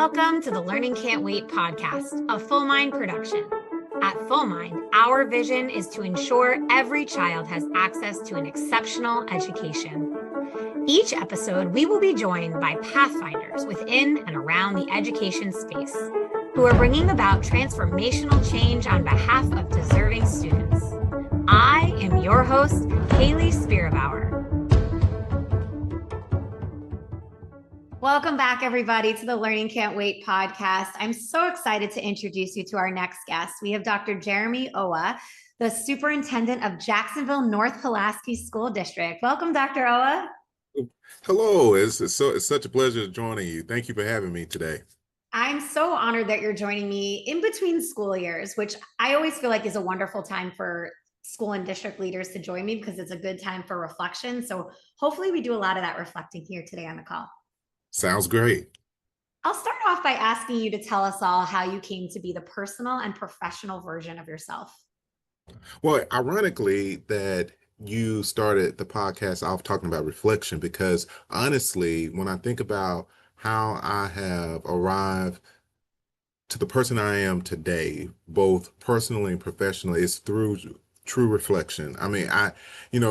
Welcome to the Learning Can't Wait podcast, a Full Mind production. At Full Mind, our vision is to ensure every child has access to an exceptional education. Each episode, we will be joined by pathfinders within and around the education space who are bringing about transformational change on behalf of deserving students. I am your host, Hayley Spira-Bauer. Welcome back, everybody, to the Learning Can't Wait podcast. I'm so excited to introduce you to our next guest. We have Dr. Jeremy Owoh, the Superintendent of Jacksonville North Pulaski School District. Welcome, Dr. Owoh. Hello, it's such a pleasure joining you. Thank you for having me today. I'm so honored that you're joining me in between school years, which I always feel like is a wonderful time for school and district leaders to join me because it's a good time for reflection. So hopefully we do a lot of that reflecting here today on the call. Sounds great. I'll start off by asking you to tell us all how you came to be the personal and professional version of yourself. Well, ironically, that you started the podcast off talking about reflection, because honestly, when I think about how I have arrived to the person I am today, both personally and professionally, it's through true reflection. I mean,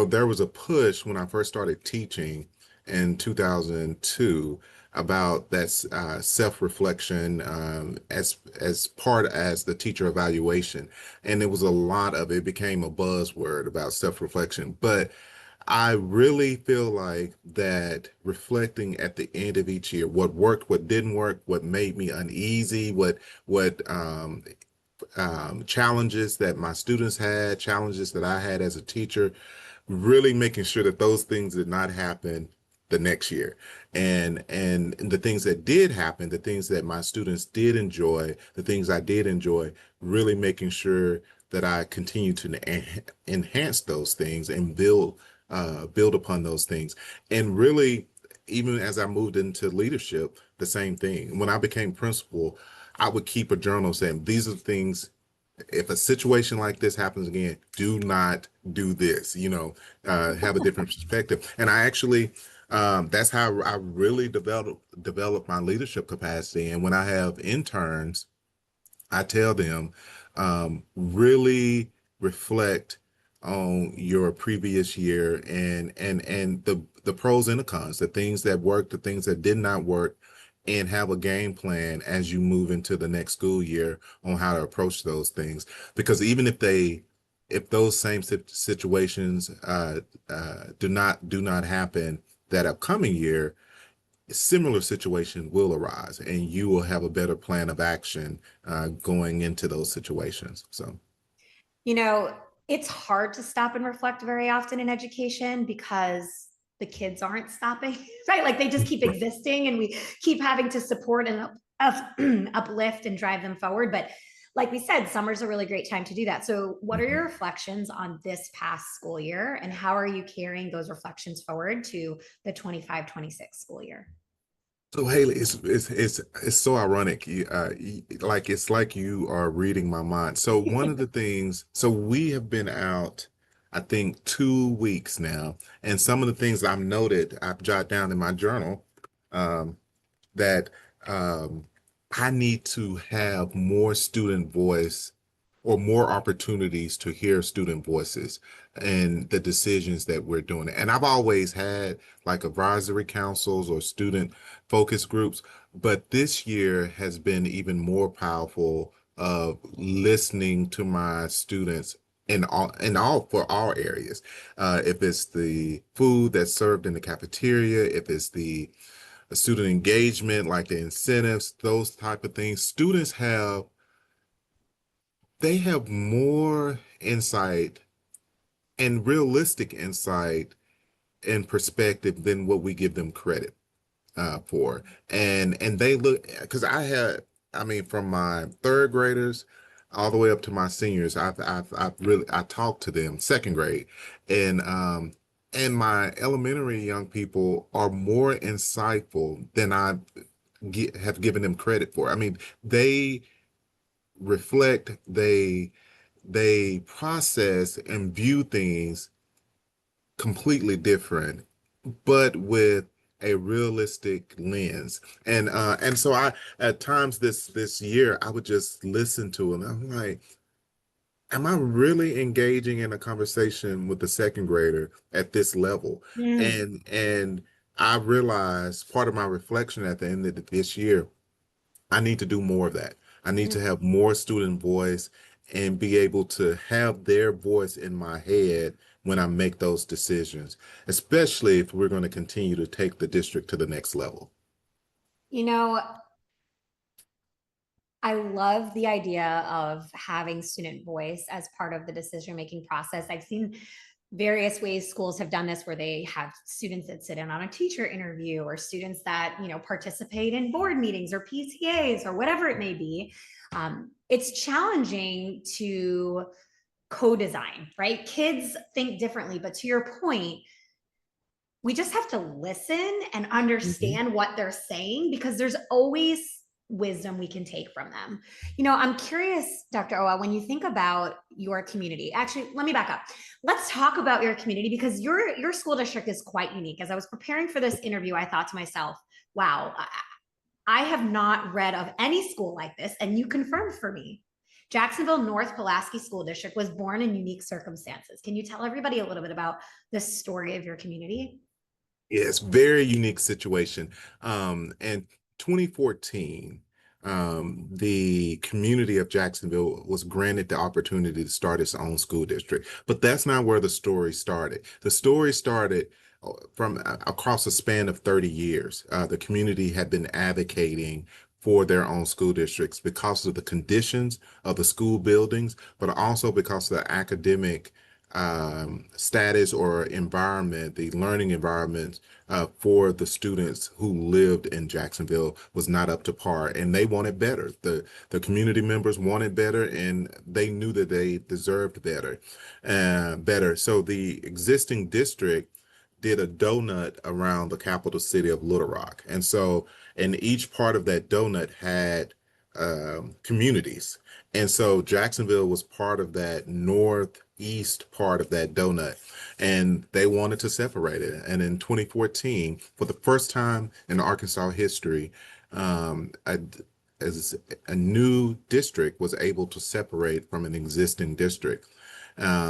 there was a push when I first started teaching in 2002 about that self-reflection as part as the teacher evaluation. And it was a lot of it became a buzzword about self-reflection. But I really feel like that reflecting at the end of each year, what worked, what didn't work, what made me uneasy, what challenges that my students had, challenges that I had as a teacher, really making sure that those things did not happen the next year. And the things that did happen, the things that my students did enjoy, the things I did enjoy, really making sure that I continue to enhance those things and build upon those things. And really, even as I moved into leadership, the same thing. When I became principal, I would keep a journal saying, these are the things, if a situation like this happens again, do not do this, have a different perspective. And I actually, that's how I really develop my leadership capacity. And when I have interns, I tell them, really reflect on your previous year and the pros and the cons, the things that worked, the things that did not work, and have a game plan as you move into the next school year on how to approach those things. Because even if those same situations do not happen that upcoming year, a similar situation will arise, and you will have a better plan of action going into those situations. So, it's hard to stop and reflect very often in education because the kids aren't stopping, right? Like they just keep existing and we keep having to support and uplift and drive them forward. But like we said, summer's a really great time to do that. So what are your reflections on this past school year, and how are you carrying those reflections forward to the 25-26 school year? So Hayley, it's so ironic. It's like you are reading my mind. So one of the things, so we have been out, I think 2 weeks now, and some of the things I've jotted down in my journal, that I need to have more student voice or more opportunities to hear student voices and the decisions that we're doing. And I've always had like advisory councils or student focus groups, but this year has been even more powerful of listening to my students in all for all areas. If it's the food that's served in the cafeteria, if it's the student engagement, like the incentives, those type of things, they have more insight and realistic insight and perspective than what we give them credit for. And they look, because from my third graders all the way up to my seniors, I talked to them, second grade, and my elementary young people are more insightful than I have given them credit for. I mean, they reflect, they process and view things completely different, but with a realistic lens. And so I, at times this year, I would just listen to it and I'm like, am I really engaging in a conversation with the second grader at this level? Mm. And I realized part of my reflection at the end of this year, I need to do more of that. I need to Mm. have more student voice and be able to have their voice in my head when I make those decisions, especially if we're going to continue to take the district to the next level. You know, I love the idea of having student voice as part of the decision-making process. I've seen various ways schools have done this where they have students that sit in on a teacher interview or students that, participate in board meetings or PTAs or whatever it may be. It's challenging to co-design, right? Kids think differently, but to your point, we just have to listen and Mhm. understand what they're saying because there's always wisdom we can take from them. I'm curious, Dr. Owoh, when you think about your community, actually, let me back up. Let's talk about your community because your school district is quite unique. As I was preparing for this interview, I thought to myself, wow, I have not read of any school like this, and you confirmed for me. Jacksonville North Pulaski School District was born in unique circumstances. Can you tell everybody a little bit about the story of your community? Yes, very unique situation. And 2014, the community of Jacksonville was granted the opportunity to start its own school district. But that's not where the story started. The story started from across a span of 30 years. The community had been advocating for their own school districts because of the conditions of the school buildings, but also because of the academic status or environment, the learning environment for the students who lived in Jacksonville was not up to par, and they wanted better. The community members wanted better, and they knew that they deserved better, better. So the existing district did a donut around the capital city of Little Rock, and each part of that donut had communities. And so Jacksonville was part of that northeast part of that donut, and they wanted to separate it. And in 2014, for the first time in Arkansas history, um, a, as a new district was able to separate from an existing district.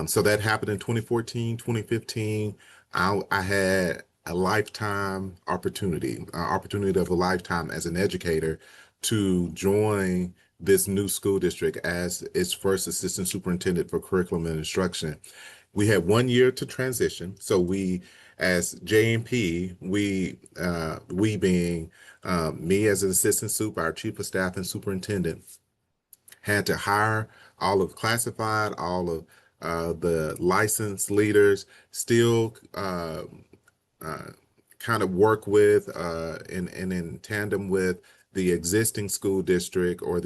So that happened in 2014, 2015. I had a lifetime opportunity of a lifetime as an educator to join this new school district as its first assistant superintendent for curriculum and instruction. We had 1 year to transition. So we, as JMP, we being me as an assistant super, our chief of staff and superintendent, had to hire all of classified, all of the licensed leaders, still uh, kind of work with and in tandem with the existing school district or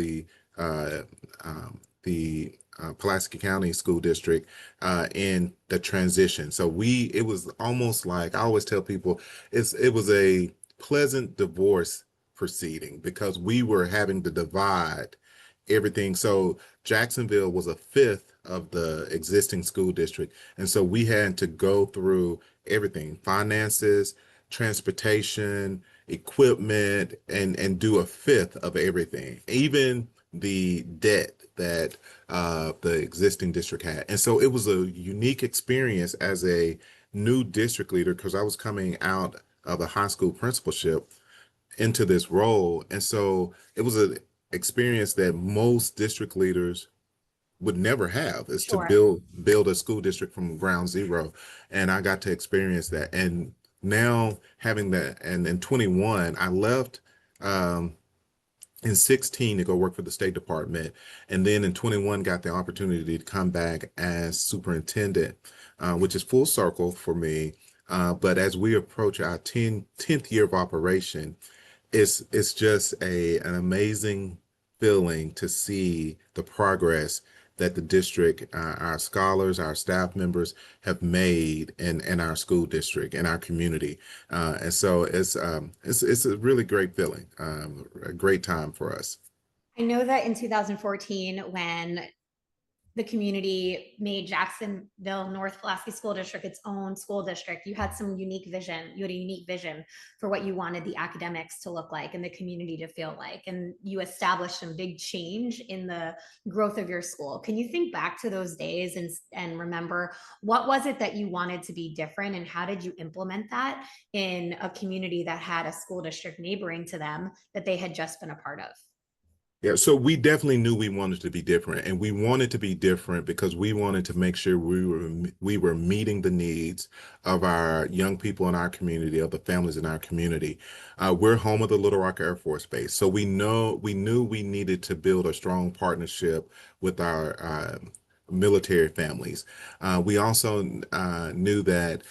uh, the Pulaski County School District in the transition. So it was almost like I always tell people, it was a pleasant divorce proceeding because we were having to divide everything. So Jacksonville was a fifth of the existing school district. And so we had to go through everything, finances, transportation, equipment, and do a fifth of everything, even the debt that the existing district had. And so it was a unique experience as a new district leader because I was coming out of a high school principalship into this role. And so it was an experience that most district leaders would never have, is to Sure. build a school district from ground zero. And I got to experience that. And now having that, and in 21, I left um, in 16 to go work for the State Department. And then in 21, got the opportunity to come back as superintendent, which is full circle for me. But as we approach our 10th year of operation, it's just an amazing feeling to see the progress that the district, our scholars, our staff members have made in our school district, in our community. And so it's a really great feeling, a great time for us. I know that in 2014, when the community made Jacksonville North Pulaski School District its own school district. You had some unique vision. You had a unique vision for what you wanted the academics to look like and the community to feel like. And you established some big change in the growth of your school. Can you think back to those days and remember what was it that you wanted to be different, and how did you implement that in a community that had a school district neighboring to them that they had just been a part of? Yeah, so we definitely knew we wanted to be different, and we wanted to be different because we wanted to make sure we were meeting the needs of our young people in our community, of the families in our community. We're home of the Little Rock Air Force Base, so we knew we needed to build a strong partnership with our military families. We also knew that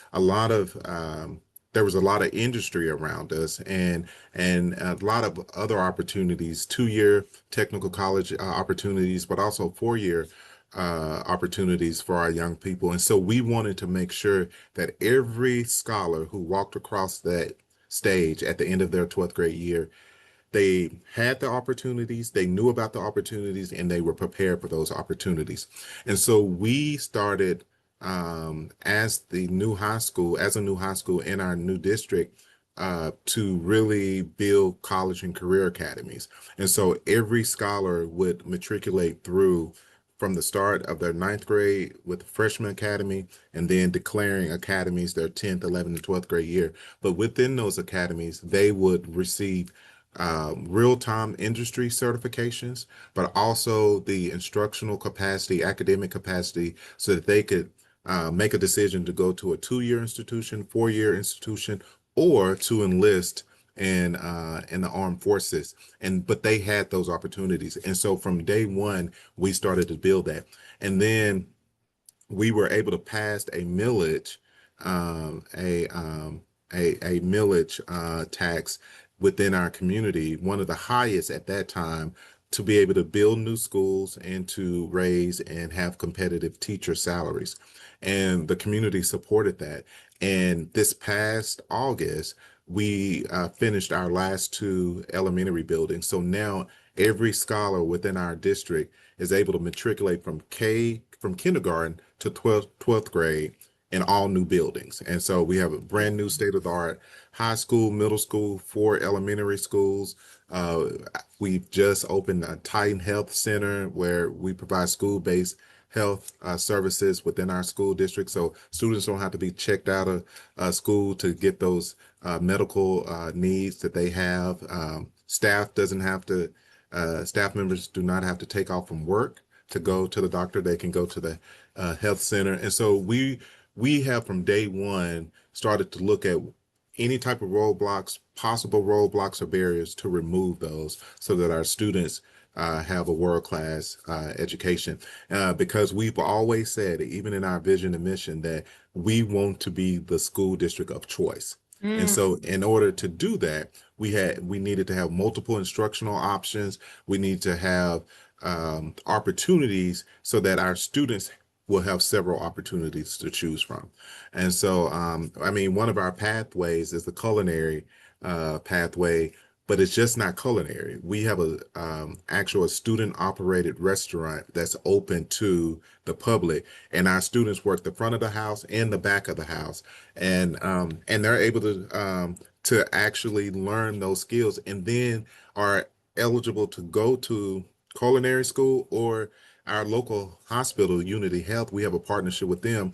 there was a lot of industry around us, and a lot of other opportunities, 2-year technical college opportunities, but also 4-year opportunities for our young people. And so we wanted to make sure that every scholar who walked across that stage at the end of their 12th grade year, they had the opportunities, they knew about the opportunities, and they were prepared for those opportunities. And so we started as a new high school in our new district, to really build college and career academies. And so every scholar would matriculate through from the start of their 9th grade with the freshman academy, and then declaring academies their 10th, 11th, and 12th grade year. But within those academies, they would receive real-time industry certifications, but also the instructional capacity, academic capacity, so that they could make a decision to go to a 2-year institution, 4-year institution, or to enlist in the armed forces. But they had those opportunities. And so from day one, we started to build that. And then we were able to pass a millage, a millage tax within our community, one of the highest at that time, to be able to build new schools and to raise and have competitive teacher salaries. And the community supported that. And this past August, we finished our last 2 elementary buildings. So now every scholar within our district is able to matriculate from kindergarten to 12th grade in all new buildings. And so we have a brand new state-of-the-art high school, middle school, 4 elementary schools. We've just opened a Titan Health Center where we provide school-based health services within our school district. So students don't have to be checked out of school to get those medical needs that they have. Staff members do not have to take off from work to go to the doctor. They can go to the health center. And so we have from day one started to look at any type of possible roadblocks or barriers, to remove those so that our students have a world-class education. Because we've always said, even in our vision and mission, that we want to be the school district of choice. And so in order to do that, we needed to have multiple instructional options. We need to have opportunities so that our students will have several opportunities to choose from. And so, one of our pathways is the culinary pathway, but it's just not culinary. We have a student operated restaurant that's open to the public, and our students work the front of the house and the back of the house, and they're able to actually learn those skills, and then are eligible to go to culinary school or our local hospital, Unity Health. We have a partnership with them.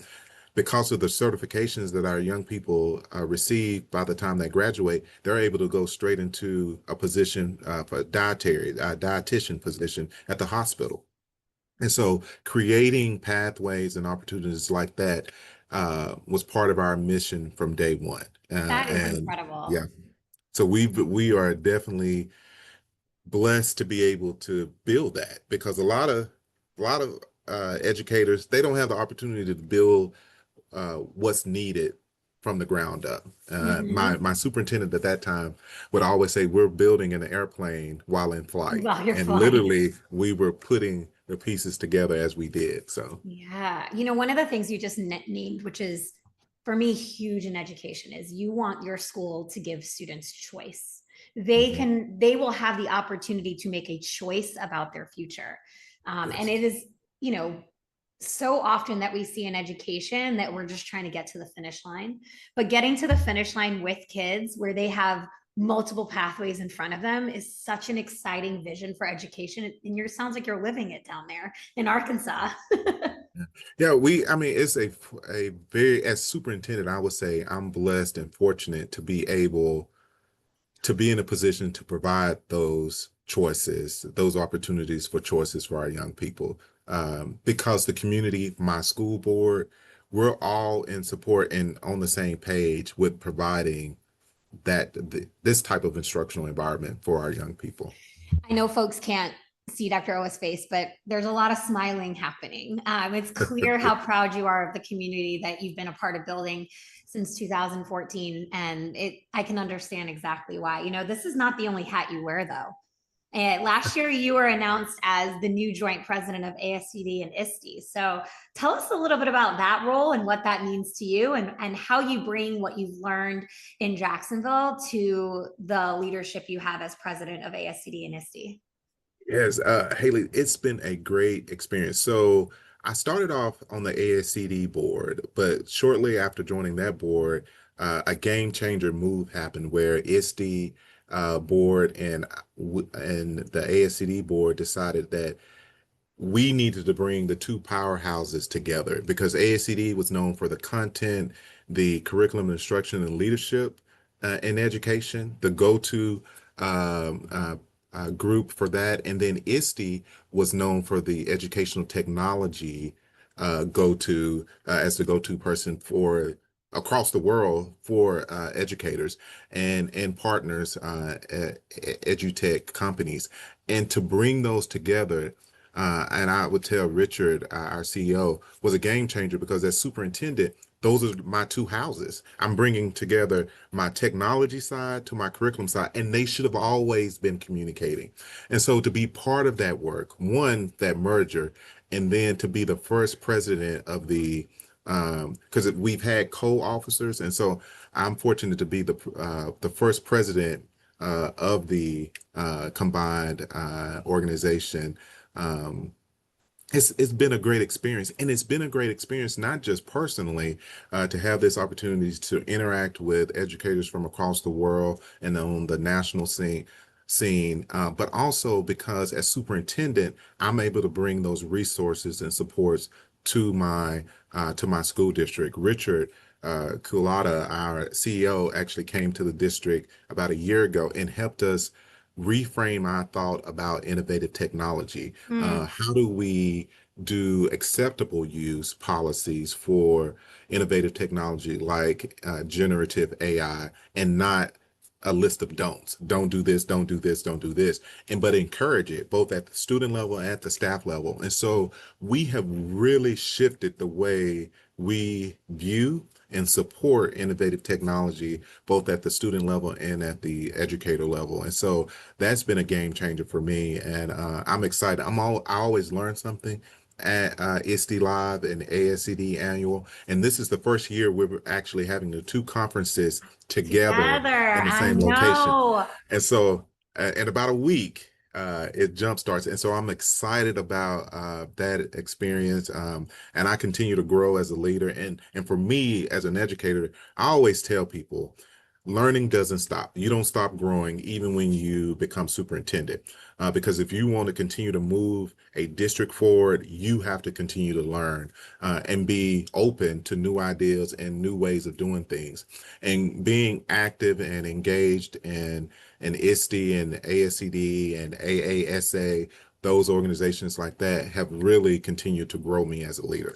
Because of the certifications that our young people receive by the time they graduate, they're able to go straight into a position for a dietitian position at the hospital. And so creating pathways and opportunities like that was part of our mission from day one. That is incredible. Yeah. So we are definitely blessed to be able to build that, because a lot of educators, they don't have the opportunity to build what's needed from the ground up. My superintendent at that time would always say, we're building an airplane while in flight. While you're and flying. Literally, we were putting the pieces together as we did. So yeah, one of the things you just named, which is for me huge in education, is you want your school to give students choice. They will have the opportunity to make a choice about their future. Yes. And it is, so often that we see in education that we're just trying to get to the finish line, but getting to the finish line with kids where they have multiple pathways in front of them is such an exciting vision for education. And yours sounds like you're living it down there in Arkansas. Yeah, I mean, it's a very, as superintendent, I would say I'm blessed and fortunate to be able to be in a position to provide those choices, those opportunities for choices for our young people. Because the community, my school board, we're all in support and on the same page with providing this type of instructional environment for our young people. I know folks can't see Dr. Owoh's face, but there's a lot of smiling happening. It's clear how proud you are of the community that you've been a part of building since 2014. And I can understand exactly why. You know, this is not the only hat you wear, though. And last year, you were announced as the new joint president of ASCD and ISTE. So tell us a little bit about that role and what that means to you, and how you bring what you've learned in Jacksonville to the leadership you have as president of ASCD and ISTE. Yes, Hayley, it's been a great experience. So I started off on the ASCD board, but shortly after joining that board, a game changer move happened where ISTE board and the ASCD board decided that we needed to bring the two powerhouses together because ASCD was known for the content, the curriculum instruction and leadership in education, the go-to group for that. And then ISTE was known for the educational technology go-to as the go-to person for across the world for educators and partners, edutech companies. And to bring those together, and I would tell Richard, our CEO, was a game changer because as superintendent, those are my two houses. I'm bringing together my technology side to my curriculum side, and they should have always been communicating. And so to be part of that work, one, that merger, and then to be the first president of because we've had co-officers, and so I'm fortunate to be the first president of the combined organization. Um, it's been a great experience, and it's been a great experience not just personally to have this opportunity to interact with educators from across the world and on the national scene, but also because as superintendent, I'm able to bring those resources and supports to my school district. Richard Kulata, our CEO, actually came to the district about a year ago and helped us reframe our thought about innovative technology. How do we do acceptable use policies for innovative technology like generative AI and not a list of don'ts. Don't do this, don't do this, don't do this, but encourage it both at the student level and at the staff level. And so we have really shifted the way we view and support innovative technology, both at the student level and at the educator level. And so that's been a game changer for me. And I'm excited. I always learn something at ISTE Live and ASCD Annual. And this is the first year we're actually having the two conferences together in the same location. And so in about a week, it jump starts. And so I'm excited about that experience. And I continue to grow as a leader. And for me as an educator, I always tell people, learning doesn't stop. You don't stop growing even when you become superintendent. Because if you want to continue to move a district forward, you have to continue to learn and be open to new ideas and new ways of doing things. And being active and engaged in ISTE and ASCD and AASA, those organizations like that have really continued to grow me as a leader.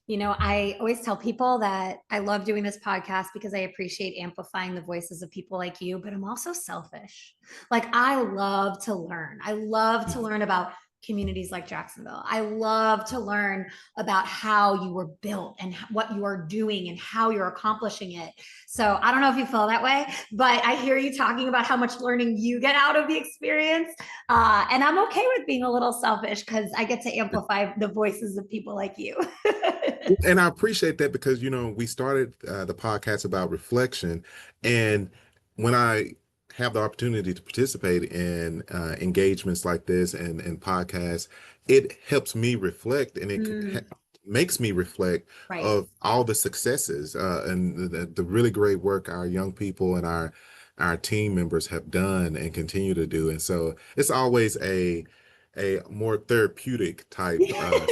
You know, I always tell people that I love doing this podcast because I appreciate amplifying the voices of people like you, but I'm also selfish. Like, I love to learn. I love to learn about communities like Jacksonville. I love to learn about how you were built and what you are doing and how you're accomplishing it. So I don't know if you feel that way, but I hear you talking about how much learning you get out of the experience. And I'm okay with being a little selfish because I get to amplify the voices of people like you. And I appreciate that because, we started the podcast about reflection. And when I have the opportunity to participate in engagements like this and podcasts, it helps me reflect and it makes me reflect Right. of all the successes and the really great work our young people and our team members have done and continue to do. And so it's always a more therapeutic type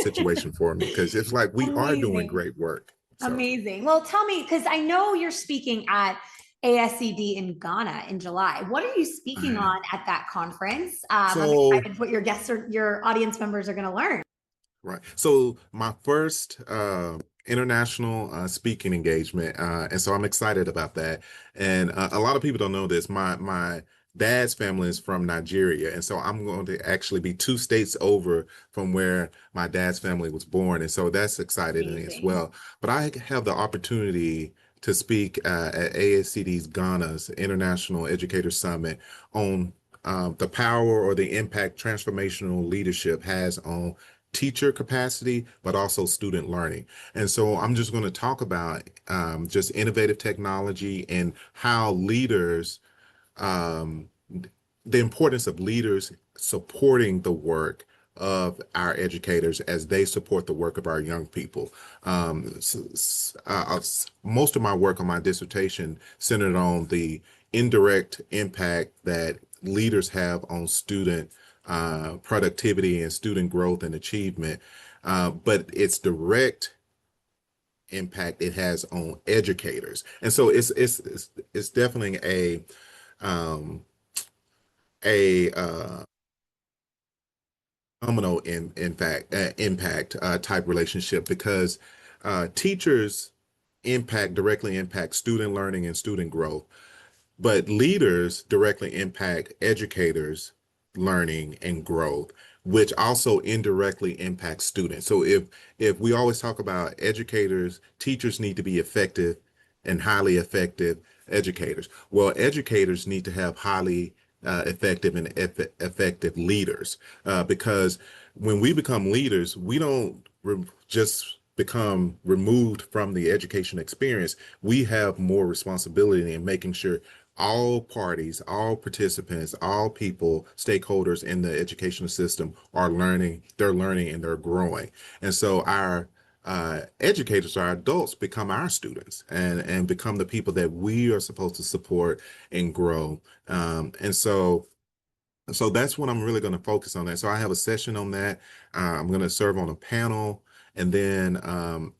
situation for me because it's like we are doing Amazing. great work. So Amazing. Well, tell me, because I know you're speaking at ASCD in Ghana in July. What are you speaking on at that conference? I'm so excited what your guests or your audience members are going to learn. right. So my first international speaking engagement, and so I'm excited about that. And a lot of people don't know this. My dad's family is from Nigeria, and so I'm going to actually be 2 states over from where my dad's family was born, and so that's exciting as Amazing. well. But I have the opportunity to speak at ASCD's Ghana's International Educator Summit on the power or the impact transformational leadership has on teacher capacity, but also student learning. And so I'm just going to talk about just innovative technology and how leaders, um, the importance of leaders supporting the work of our educators as they support the work of our young people. Most of my work on my dissertation centered on the indirect impact that leaders have on student productivity and student growth and achievement, but its direct impact it has on educators. And so it's definitely um, a phenomenal in fact impact type relationship because teachers directly impact student learning and student growth, but leaders directly impact educators' learning and growth, which also indirectly impacts students. So if we always talk about educators, teachers need to be effective and highly effective educators. Well, educators need to have highly effective and effective leaders because when we become leaders, we don't just become removed from the education experience. We have more responsibility in making sure all parties, all participants, all people, stakeholders in the educational system are learning, they're learning and they're growing. And so our educators, our adults become our students and become the people that we are supposed to support and grow. And so that's what I'm really going to focus on that. So I have a session on that. I'm going to serve on a panel, and then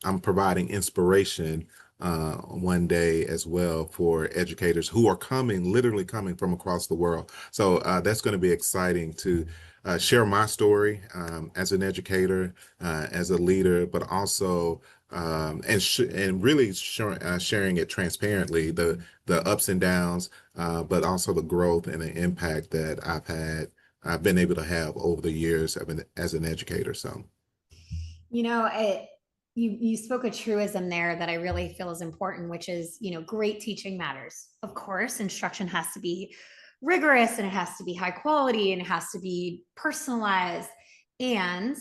I'm providing inspiration one day as well for educators who are coming, literally coming from across the world. So that's going to be exciting to share my story as an educator, as a leader, but also and really sharing it transparently, the ups and downs, but also the growth and the impact that I've been able to have over the years as an educator. So, You know, you spoke a truism there that I really feel is important, which is, great teaching matters. Of course, instruction has to be rigorous and it has to be high quality and it has to be personalized. And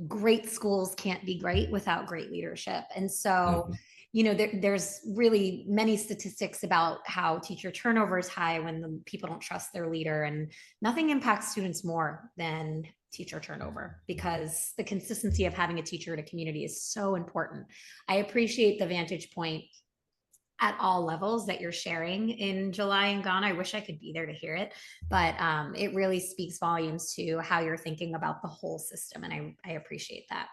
great schools can't be great without great leadership. And so, mhm. there's really many statistics about how teacher turnover is high when the people don't trust their leader, and nothing impacts students more than teacher turnover because the consistency of having a teacher in a community is so important. I appreciate the vantage point at all levels that you're sharing in July in Ghana. I wish I could be there to hear it, but it really speaks volumes to how you're thinking about the whole system, and I appreciate that.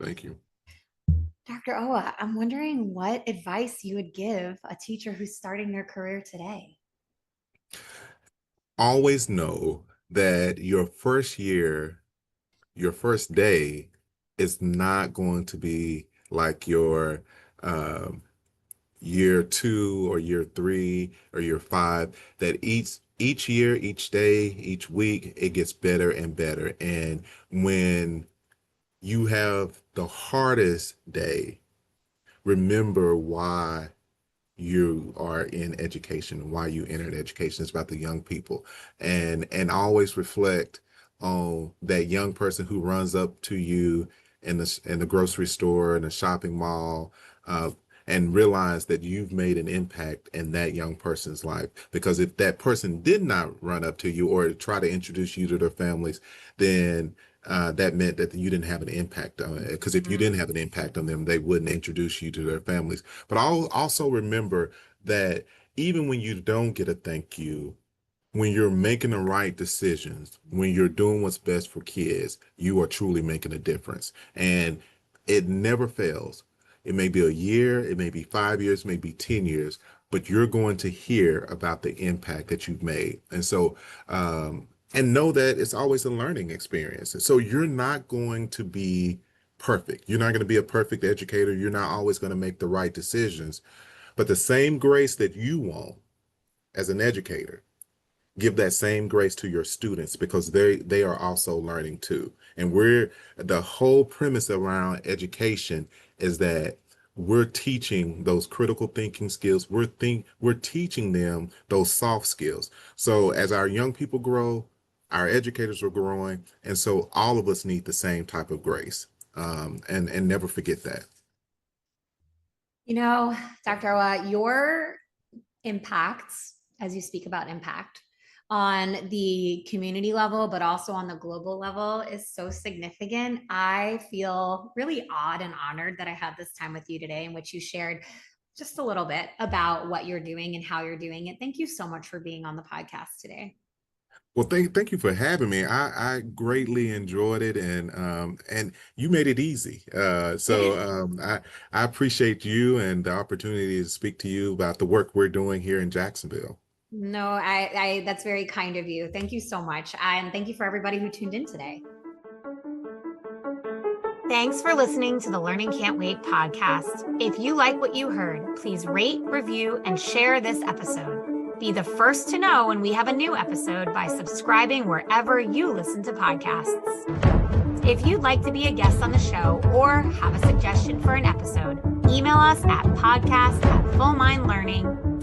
Thank you. Dr. Owoh, I'm wondering what advice you would give a teacher who's starting their career today. Always know that your first year, your first day is not going to be like your um, year two or year three or year five. That each year, each day, each week, it gets better and better. And when you have the hardest day, remember why you are in education, why you entered education. It's about the young people, and always reflect on that young person who runs up to you in the grocery store, in the shopping mall, uh, and realize that you've made an impact in that young person's life. Because if that person did not run up to you or try to introduce you to their families, then that meant that you didn't have an impact on it. Because if you didn't have an impact on them, they wouldn't introduce you to their families. But I'll also remember that even when you don't get a thank you, when you're making the right decisions, when you're doing what's best for kids, you are truly making a difference. And it never fails. It may be a year, it may be 5 years, maybe 10 years, but you're going to hear about the impact that you've made. And so, and know that it's always a learning experience. And so you're not going to be perfect. You're not going to be a perfect educator. You're not always going to make the right decisions. But the same grace that you want as an educator, give that same grace to your students, because they are also learning too. And the whole premise around education is that we're teaching those critical thinking skills. We're teaching them those soft skills. So as our young people grow, our educators are growing, and so all of us need the same type of grace. And never forget that. You know, Dr. Owoh, your impacts, as you speak about impact on the community level, but also on the global level, is so significant. I feel really awed and honored that I had this time with you today, in which you shared just a little bit about what you're doing and how you're doing it. Thank you so much for being on the podcast today. Well, thank you for having me. I greatly enjoyed it, and you made it easy. I appreciate you and the opportunity to speak to you about the work we're doing here in Jacksonville. No, I that's very kind of you. Thank you so much. And thank you for everybody who tuned in today. Thanks for listening to the Learning Can't Wait podcast. If you like what you heard, please rate, review, and share this episode. Be the first to know when we have a new episode by subscribing wherever you listen to podcasts. If you'd like to be a guest on the show or have a suggestion for an episode, email us at podcast@fullmindlearning.com.